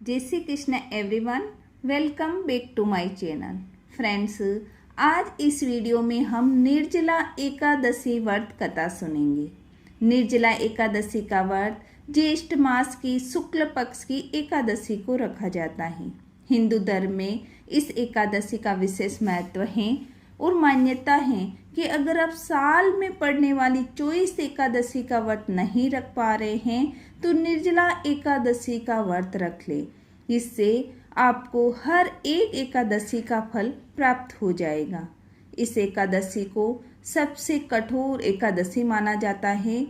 जय Shri Krishna everyone, welcome back to my channel. Friends, आज इस वीडियो में हम निर्जला एकादशी व्रत कथा सुनेंगे। निर्जला एकादशी का व्रत ज्येष्ठ मास की शुक्ल पक्ष की एकादशी को रखा जाता है। हिंदू धर्म में इस एकादशी का विशेष महत्व है और मान्यता है कि अगर आप साल में पड़ने वाली 24 एकादशी का व्रत नहीं रख पा रहे हैं तो निर्जला एकादशी का व्रत रख ले। इससे आपको हर एक एकादशी का फल प्राप्त हो जाएगा। इस एकादशी को सबसे कठोर एकादशी माना जाता है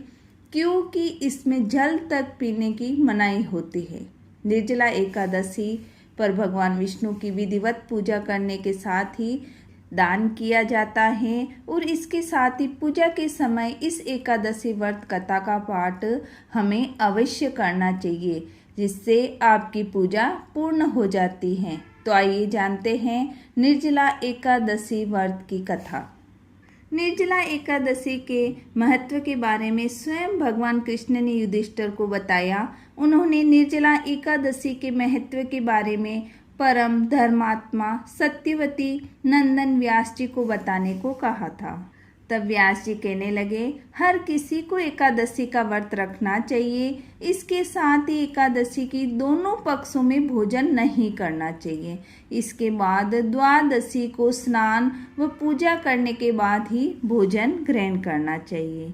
क्योंकि इसमें जल तक पीने की मनाही होती है। निर्जला एकादशी पर भगवान विष्णु की विधिवत पूजा करने के साथ ही दान किया जाता है और इसके साथ ही पूजा के समय इस एकादशी व्रत कथा का पाठ हमें अवश्य करना चाहिए, जिससे आपकी पूजा पूर्ण हो जाती है। तो आइए जानते हैं निर्जला एकादशी व्रत की कथा। निर्जला एकादशी के महत्व के बारे में स्वयं भगवान कृष्ण ने युधिष्ठिर को बताया। उन्होंने निर्जला एकादशी के महत्व के बारे में परम धर्मात्मा सत्यवती नंदन व्यास जी को बताने को कहा था। तब व्यास जी कहने लगे, हर किसी को एकादशी का व्रत रखना चाहिए। इसके साथ ही एकादशी की दोनों पक्षों में भोजन नहीं करना चाहिए। इसके बाद द्वादशी को स्नान व पूजा करने के बाद ही भोजन ग्रहण करना चाहिए।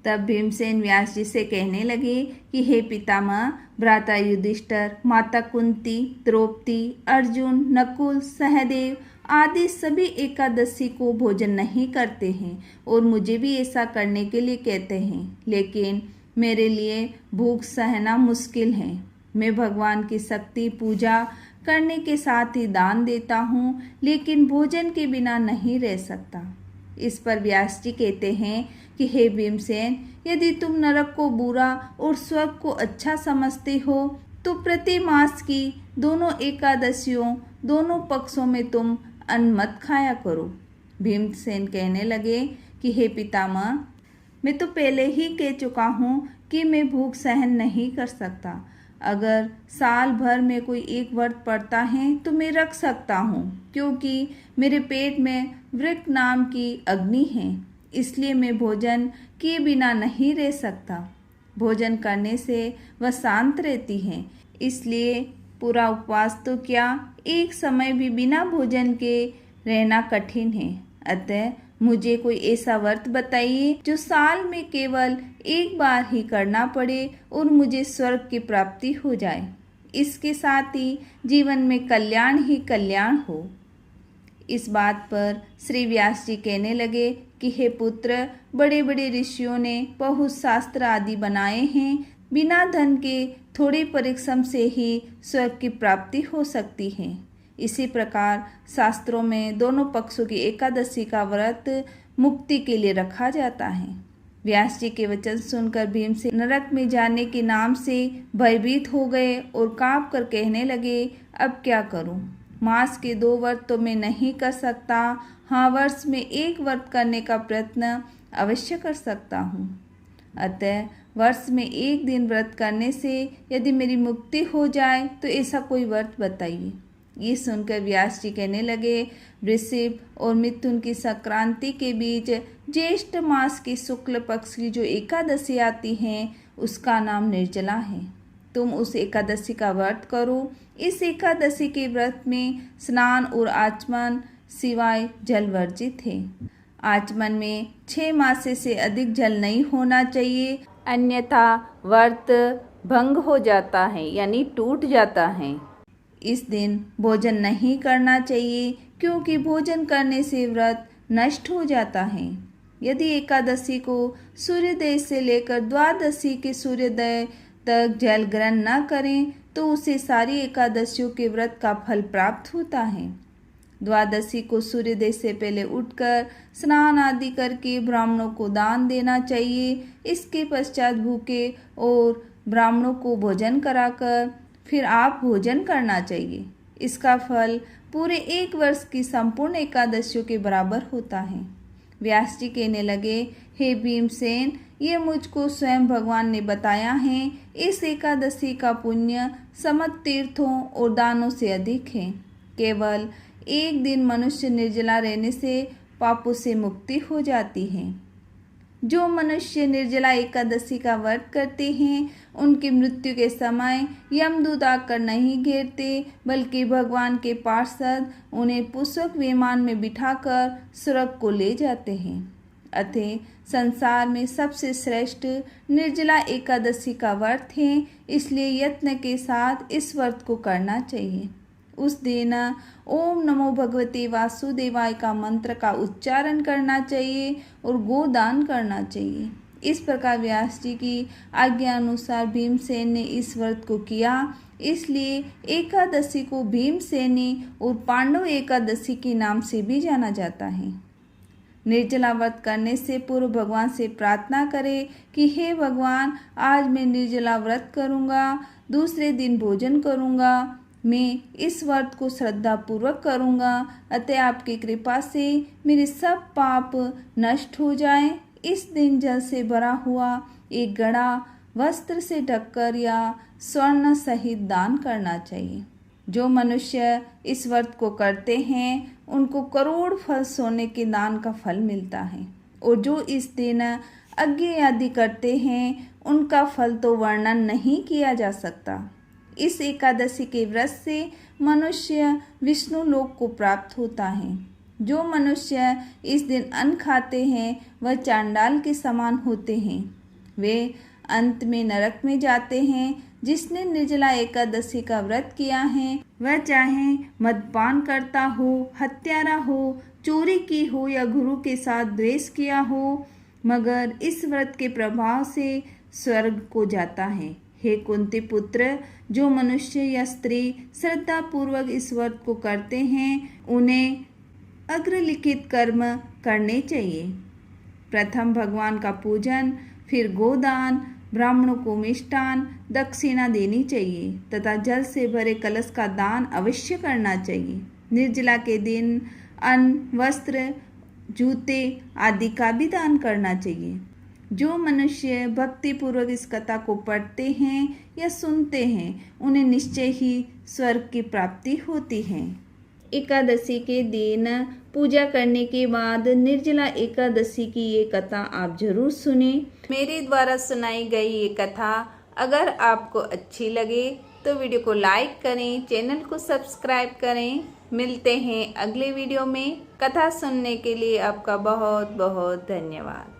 तब भीमसेन व्यास जी से कहने लगे कि हे पितामह, भ्राता युधिष्ठिर, माता कुंती, द्रौपदी, अर्जुन, नकुल, सहदेव आदि सभी एकादशी को भोजन नहीं करते हैं और मुझे भी ऐसा करने के लिए कहते हैं, लेकिन मेरे लिए भूख सहना मुश्किल है। मैं भगवान की शक्ति पूजा करने के साथ ही दान देता हूँ, लेकिन भोजन के बिना नहीं रह सकता। इस पर व्यास जी कहते हैं कि हे भीमसेन, यदि तुम नरक को बुरा और स्वर्ग को अच्छा समझते हो तो प्रति मास की दोनों एकादशियों दोनों पक्षों में तुम अन्न मत खाया करो। भीमसेन कहने लगे कि हे पितामह, मैं तो पहले ही कह चुका हूँ कि मैं भूख सहन नहीं कर सकता। अगर साल भर में कोई एक व्रत पड़ता है तो मैं रख सकता हूँ, क्योंकि मेरे पेट में वृक्क नाम की अग्नि है, इसलिए मैं भोजन किए बिना नहीं रह सकता। भोजन करने से वह शांत रहती है, इसलिए पूरा उपवास तो क्या, एक समय भी बिना भोजन के रहना कठिन है। अतः मुझे कोई ऐसा व्रत बताइए जो साल में केवल एक बार ही करना पड़े और मुझे स्वर्ग की प्राप्ति हो जाए। इसके साथ ही जीवन में कल्याण ही कल्याण हो। इस बात पर श्री व्यास जी कहने लगे कि हे पुत्र, बड़े बड़े ऋषियों ने बहुत शास्त्र आदि बनाए हैं। बिना धन के थोड़े परिश्रम से ही स्वर्ग की प्राप्ति हो सकती है। इसी प्रकार शास्त्रों में दोनों पक्षों की एकादशी का व्रत मुक्ति के लिए रखा जाता है। व्यास जी के वचन सुनकर भीमसेन नरक में जाने के नाम से भयभीत हो गए और कांप कर कहने लगे, अब क्या करूं? मास के 2 व्रत तो मैं नहीं कर सकता। हाँ, वर्ष में 1 व्रत करने का प्रयत्न अवश्य कर सकता हूँ। अतः वर्ष में 1 दिन व्रत करने से यदि मेरी मुक्ति हो जाए तो ऐसा कोई व्रत बताइए। ये सुनकर व्यास जी कहने लगे, वृश्चिक और मिथुन की संक्रांति के बीच ज्येष्ठ मास की शुक्ल पक्ष की जो एकादशी आती है उसका नाम निर्जला है। तुम उस एकादशी का व्रत करो। इस एकादशी के व्रत में स्नान और आचमन सिवाय जल वर्जित है। आचमन में 6 मास से अधिक जल नहीं होना चाहिए, अन्यथा व्रत भंग हो जाता है, यानी टूट जाता है। इस दिन भोजन नहीं करना चाहिए, क्योंकि भोजन करने से व्रत नष्ट हो जाता है। यदि एकादशी को सूर्योदय से लेकर द्वादशी के सूर्योदय तक जल ग्रहण न करें तो उसे सारी एकादशियों के व्रत का फल प्राप्त होता है। द्वादशी को सूर्योदय से पहले उठकर स्नान आदि करके ब्राह्मणों को दान देना चाहिए। इसके पश्चात भूखे और ब्राह्मणों को भोजन कराकर फिर आप भोजन करना चाहिए। इसका फल पूरे 1 वर्ष की संपूर्ण एकादशियों के बराबर होता है। व्यास जी कहने लगे, हे भीमसेन, ये मुझको स्वयं भगवान ने बताया है। इस एकादशी का पुण्य समस्त तीर्थों और दानों से अधिक है। केवल एक दिन मनुष्य निर्जला रहने से पापों से मुक्ति हो जाती है। जो मनुष्य निर्जला एकादशी का व्रत करते हैं उनकी मृत्यु के समय यमदूत आकर नहीं घेरते, बल्कि भगवान के पार्षद उन्हें पुष्पक विमान में बिठाकर स्वर्ग को ले जाते हैं। अतः संसार में सबसे श्रेष्ठ निर्जला एकादशी का व्रत है, इसलिए यत्न के साथ इस व्रत को करना चाहिए। उस दिन ओम नमो भगवते वासुदेवाय का मंत्र का उच्चारण करना चाहिए और गोदान करना चाहिए। इस प्रकार व्यास जी की आज्ञा अनुसार भीमसेन ने इस व्रत को किया, इसलिए एकादशी को भीमसेनी और पांडव एकादशी के नाम से भी जाना जाता है। निर्जला व्रत करने से पूर्व भगवान से प्रार्थना करें कि हे भगवान, आज मैं निर्जला व्रत करूँगा, दूसरे दिन भोजन करूँगा, मैं इस व्रत को श्रद्धा पूर्वक करूँगा, अतः आपकी कृपा से मेरे सब पाप नष्ट हो जाएं। इस दिन जल से भरा हुआ एक घड़ा वस्त्र से ढककर या स्वर्ण सहित दान करना चाहिए। जो मनुष्य इस व्रत को करते हैं उनको करोड़ फल सोने के दान का फल मिलता है, और जो इस दिन यज्ञ आदि करते हैं उनका फल तो वर्णन नहीं किया जा सकता। इस एकादशी के व्रत से मनुष्य विष्णु लोक को प्राप्त होता है। जो मनुष्य इस दिन अन्न खाते हैं वह चांडाल के समान होते हैं, वे अंत में नरक में जाते हैं। जिसने निर्जला एकादशी का व्रत किया है वह चाहे मद्यपान करता हो, हत्यारा हो, चोरी की हो या गुरु के साथ द्वेष किया हो, मगर इस व्रत के प्रभाव से स्वर्ग को जाता है। हे कुंती पुत्र, जो मनुष्य या स्त्री श्रद्धा पूर्वक इस व्रत को करते हैं उन्हें अग्रलिखित कर्म करने चाहिए। प्रथम भगवान का पूजन, फिर गोदान, ब्राह्मणों को मिष्टान दक्षिणा देनी चाहिए तथा जल से भरे कलश का दान अवश्य करना चाहिए। निर्जला के दिन अन्न, वस्त्र, जूते आदि का भी दान करना चाहिए। जो मनुष्य भक्ति पूर्वक इस कथा को पढ़ते हैं या सुनते हैं उन्हें निश्चय ही स्वर्ग की प्राप्ति होती है। एकादशी के दिन पूजा करने के बाद निर्जला एकादशी की ये कथा आप जरूर सुने। मेरे द्वारा सुनाई गई ये कथा अगर आपको अच्छी लगे तो वीडियो को लाइक करें, चैनल को सब्सक्राइब करें। मिलते हैं अगले वीडियो में। कथा सुनने के लिए आपका बहुत बहुत धन्यवाद।